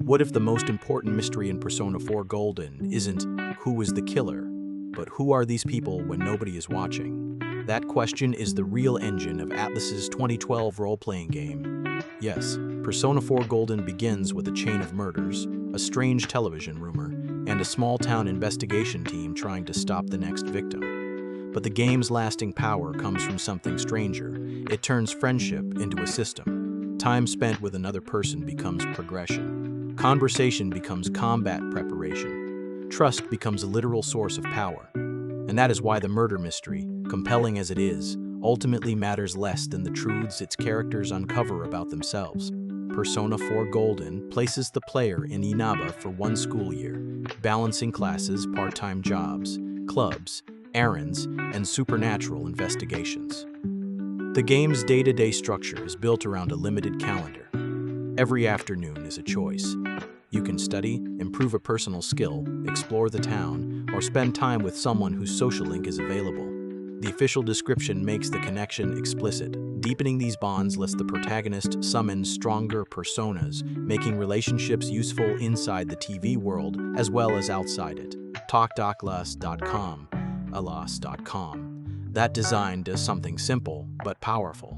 What if the most important mystery in Persona 4 Golden isn't who is the killer, but who are these people when nobody is watching? That question is the real engine of Atlus's 2012 role-playing game. Yes, Persona 4 Golden begins with a chain of murders, a strange television rumor, and a small-town investigation team trying to stop the next victim. But the game's lasting power comes from something stranger. It turns friendship into a system. Time spent with another person becomes progression. Conversation becomes combat preparation. Trust becomes a literal source of power. And that is why the murder mystery, compelling as it is, ultimately matters less than the truths its characters uncover about themselves. Persona 4 Golden places the player in Inaba for one school year, balancing classes, part-time jobs, clubs, errands, and supernatural investigations. The game's day-to-day structure is built around a limited calendar. Every afternoon is a choice. You can study, improve a personal skill, explore the town, or spend time with someone whose social link is available. The official description makes the connection explicit. Deepening these bonds lets the protagonist summon stronger personas, making relationships useful inside the TV world as well as outside it. Talkdoclas.com, alas.com. That design does something simple but powerful.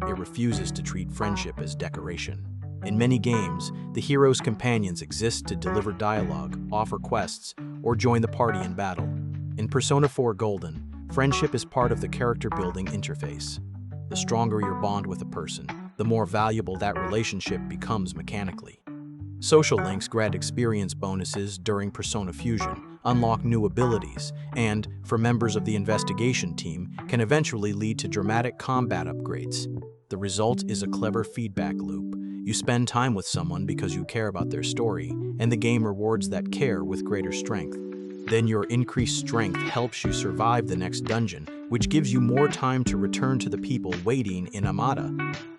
It refuses to treat friendship as decoration. In many games, the hero's companions exist to deliver dialogue, offer quests, or join the party in battle. In Persona 4 Golden, friendship is part of the character-building interface. The stronger your bond with a person, the more valuable that relationship becomes mechanically. Social links grant experience bonuses during Persona Fusion, unlock new abilities, and, for members of the investigation team, can eventually lead to dramatic combat upgrades. The result is a clever feedback loop. You spend time with someone because you care about their story, and the game rewards that care with greater strength. Then your increased strength helps you survive the next dungeon, which gives you more time to return to the people waiting in Amada.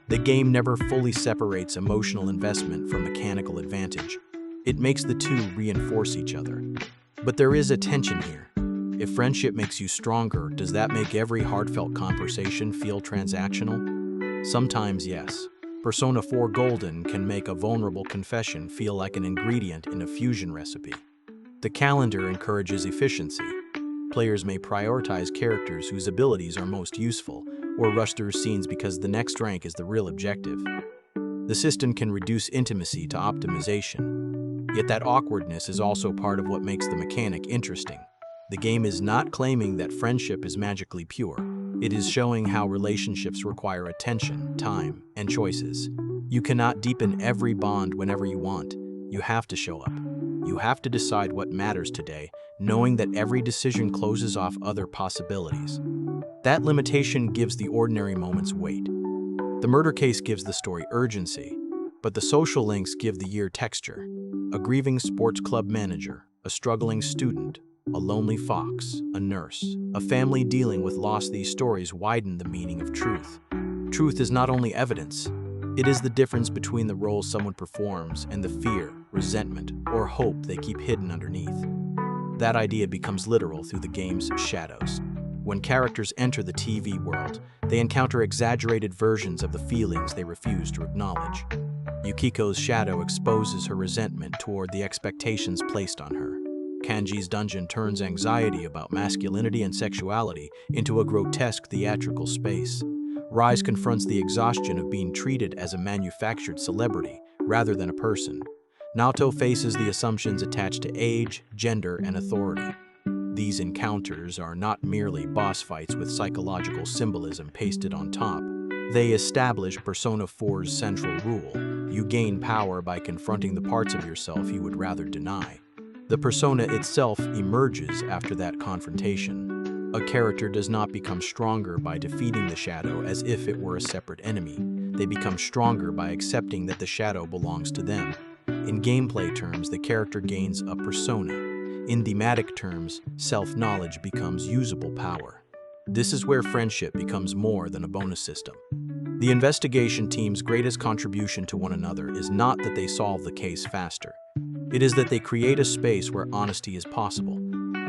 The game never fully separates emotional investment from mechanical advantage. It makes the two reinforce each other. But there is a tension here. If friendship makes you stronger, does that make every heartfelt conversation feel transactional? Sometimes, yes. Persona 4 Golden can make a vulnerable confession feel like an ingredient in a fusion recipe. The calendar encourages efficiency. Players may prioritize characters whose abilities are most useful, or rush through scenes because the next rank is the real objective. The system can reduce intimacy to optimization. Yet that awkwardness is also part of what makes the mechanic interesting. The game is not claiming that friendship is magically pure. It is showing how relationships require attention, time, and choices. You cannot deepen every bond whenever you want. You have to show up. You have to decide what matters today, knowing that every decision closes off other possibilities. That limitation gives the ordinary moments weight. The murder case gives the story urgency, but the social links give the year texture. A grieving sports club manager, a struggling student, a lonely fox, a nurse, a family dealing with loss. These stories widen the meaning of truth. Truth is not only evidence, it is the difference between the role someone performs and the fear, resentment, or hope they keep hidden underneath. That idea becomes literal through the game's shadows. When characters enter the TV world, they encounter exaggerated versions of the feelings they refuse to acknowledge. Yukiko's shadow exposes her resentment toward the expectations placed on her. Kanji's dungeon turns anxiety about masculinity and sexuality into a grotesque theatrical space. Rise confronts the exhaustion of being treated as a manufactured celebrity rather than a person. Naoto faces the assumptions attached to age, gender, and authority. These encounters are not merely boss fights with psychological symbolism pasted on top. They establish Persona 4's central rule. You gain power by confronting the parts of yourself you would rather deny. The persona itself emerges after that confrontation. A character does not become stronger by defeating the shadow as if it were a separate enemy. They become stronger by accepting that the shadow belongs to them. In gameplay terms, the character gains a persona. In thematic terms, self-knowledge becomes usable power. This is where friendship becomes more than a bonus system. The investigation team's greatest contribution to one another is not that they solve the case faster. It is that they create a space where honesty is possible.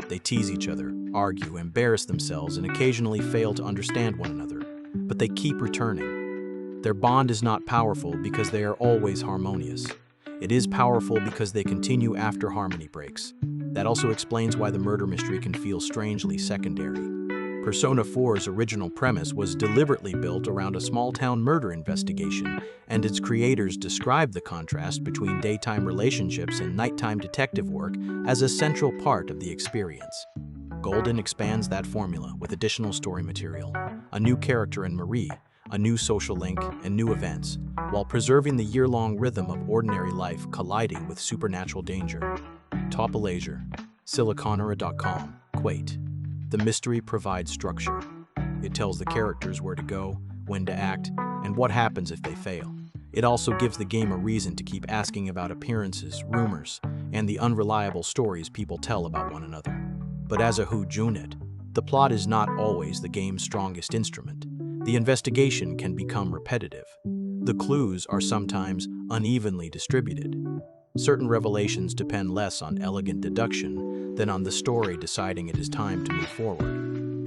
They tease each other, argue, embarrass themselves, and occasionally fail to understand one another, but they keep returning. Their bond is not powerful because they are always harmonious. It is powerful because they continue after harmony breaks. That also explains why the murder mystery can feel strangely secondary. Persona 4's original premise was deliberately built around a small-town murder investigation, and its creators described the contrast between daytime relationships and nighttime detective work as a central part of the experience. Golden expands that formula with additional story material, a new character in Marie, a new social link, and new events, while preserving the year-long rhythm of ordinary life colliding with supernatural danger. Topalaser, siliconera.com, Quate. The mystery provides structure. It tells the characters where to go, when to act, and what happens if they fail. It also gives the game a reason to keep asking about appearances, rumors, and the unreliable stories people tell about one another. But as a whodunit, the plot is not always the game's strongest instrument. The investigation can become repetitive. The clues are sometimes unevenly distributed. Certain revelations depend less on elegant deduction than on the story deciding it is time to move forward.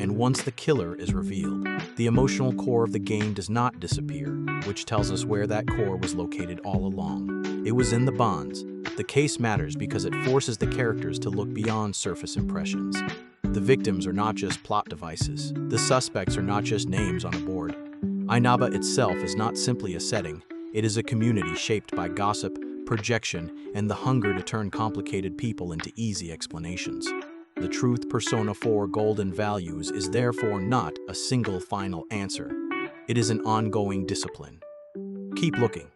And once the killer is revealed, the emotional core of the game does not disappear, which tells us where that core was located all along. It was in the bonds. The case matters because it forces the characters to look beyond surface impressions. The victims are not just plot devices. The suspects are not just names on a board. Inaba itself is not simply a setting. It is a community shaped by gossip, projection, and the hunger to turn complicated people into easy explanations. The truth Persona 4 Golden values is therefore not a single final answer. It is an ongoing discipline. Keep looking.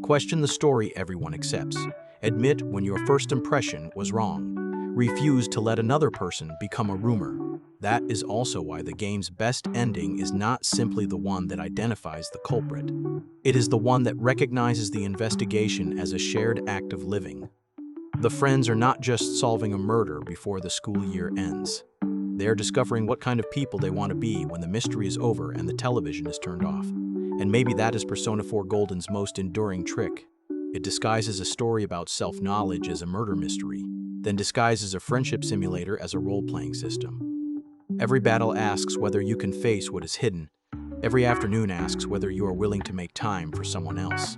Question the story everyone accepts. Admit when your first impression was wrong. Refuse to let another person become a rumor. That is also why the game's best ending is not simply the one that identifies the culprit. It is the one that recognizes the investigation as a shared act of living. The friends are not just solving a murder before the school year ends. They are discovering what kind of people they want to be when the mystery is over and the television is turned off. And maybe that is Persona 4 Golden's most enduring trick. It disguises a story about self-knowledge as a murder mystery, then disguises a friendship simulator as a role-playing system. Every battle asks whether you can face what is hidden. Every afternoon asks whether you are willing to make time for someone else.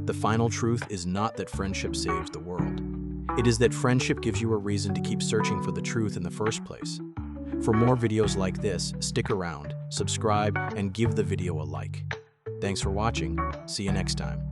The final truth is not that friendship saves the world. It is that friendship gives you a reason to keep searching for the truth in the first place. For more videos like this, stick around, subscribe, and give the video a like. Thanks for watching. See you next time.